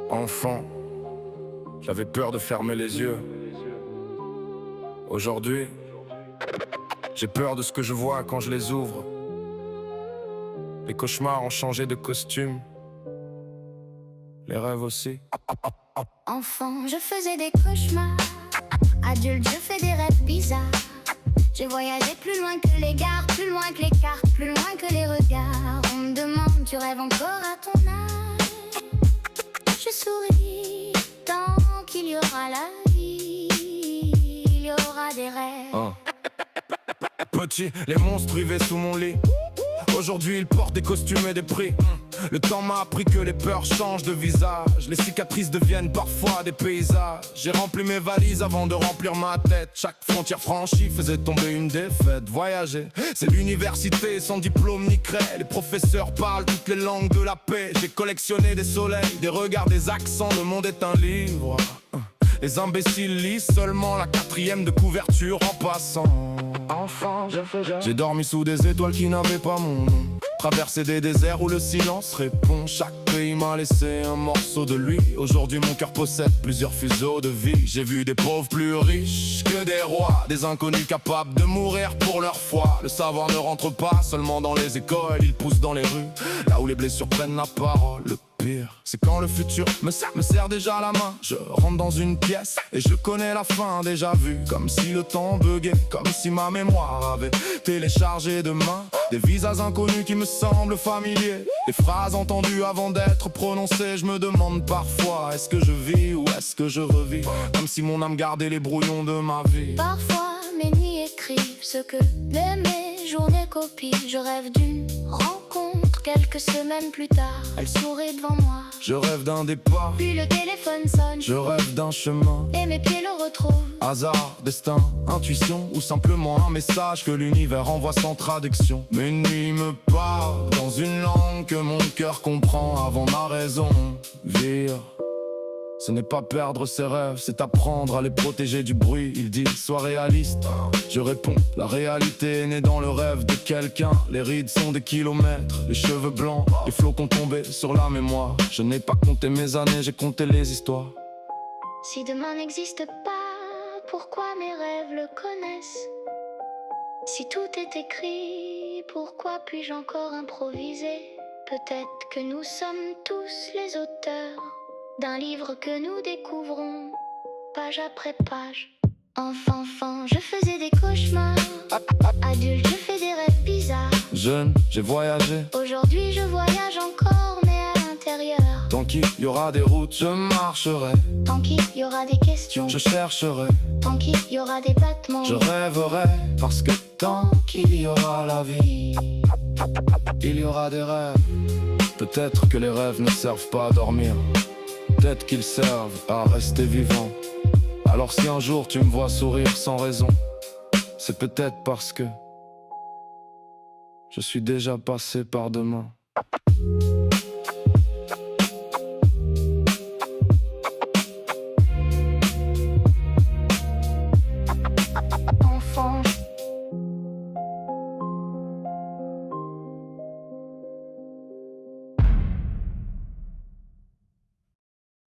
Enfant, j'avais peur de fermer les yeux. Aujourd'hui, j'ai peur de ce que je vois quand je les ouvre. Les cauchemars ont changé de costume, les rêves aussi. Enfant, je faisais des cauchemars. Adulte, je fais des rêves bizarres. J'ai voyagé plus loin que les gares, plus loin que les cartes, plus loin que les regards. On me demande, tu rêves encore à ton âge? Je souris, tant qu'il y aura la vie, il y aura des rêves. Petit, les monstres vivaient sous mon lit. Aujourd'hui, ils portent des costumes et des prix. Le temps m'a appris que les peurs changent de visage. Les cicatrices deviennent parfois des paysages. J'ai rempli mes valises avant de remplir ma tête. Chaque frontière franchie faisait tomber une défaite. Voyager, c'est l'université sans diplôme ni craie. Les professeurs parlent toutes les langues de la paix. J'ai collectionné des soleils, des regards, des accents. Le monde est un livre. Les imbéciles lisent seulement la 4e de couverture en passant. Enfant, J'ai dormi sous des étoiles qui n'avaient pas mon nom. Traversé des déserts où le silence répond. Chaque pays m'a laissé un morceau de lui. Aujourd'hui mon cœur possède plusieurs fuseaux de vie. J'ai vu des pauvres plus riches que des rois, des inconnus capables de mourir pour leur foi. Le savoir ne rentre pas seulement dans les écoles, il pousse dans les rues, là où les blessures prennent la parole. Le pire, c'est quand le futur me serre déjà la main. Je rentre dans une pièce et je connais la fin déjà vue. Comme si le temps buguait, comme si ma mémoire avait téléchargé demain. Des visages inconnus qui me semblent familiers, des phrases entendues avant d'être prononcées. Je me demande parfois, est-ce que je vis ou est-ce que je revis? Comme si mon âme gardait les brouillons de ma vie. Parfois, mes nuits écrivent ce que mes journées copient. Je rêve d'une rencontre quelques semaines plus tard. Elle sourit devant moi. Je rêve d'un départ, Puis le téléphone sonne. je rêve d'un chemin. Et mes pieds le retrouvent. Hasard, destin, intuition, ou simplement un message que l'univers envoie sans traduction. Mes nuits me parlent dans une langue que mon cœur comprend avant ma raison. Vivre, ce n'est pas perdre ses rêves, c'est apprendre à les protéger du bruit. Il dit, sois réaliste. Je réponds, la réalité est née dans le rêve de quelqu'un. Les rides sont des kilomètres, les cheveux blancs, les flocons tombés sur la mémoire. Je n'ai pas compté mes années, j'ai compté les histoires. Si demain n'existe pas, pourquoi mes rêves le connaissent? Si tout est écrit, pourquoi puis-je encore improviser? Peut-être que nous sommes tous les auteurs d'un livre que nous découvrons, page après page. Enfant, je faisais des cauchemars. Adulte, je fais des rêves bizarres. Jeune, j'ai voyagé. Aujourd'hui, je voyage encore, mais à l'intérieur. Tant qu'il y aura des routes, je marcherai. Tant qu'il y aura des questions, Je chercherai, tant qu'il y aura des battements, je rêverai. Parce que tant qu'il y aura la vie, il y aura des rêves. Peut-être que les rêves ne servent pas à dormir. Peut-être qu'ils servent à rester vivant. Alors si un jour tu me vois sourire sans raison, c'est peut-être parce que je suis déjà passé par demain.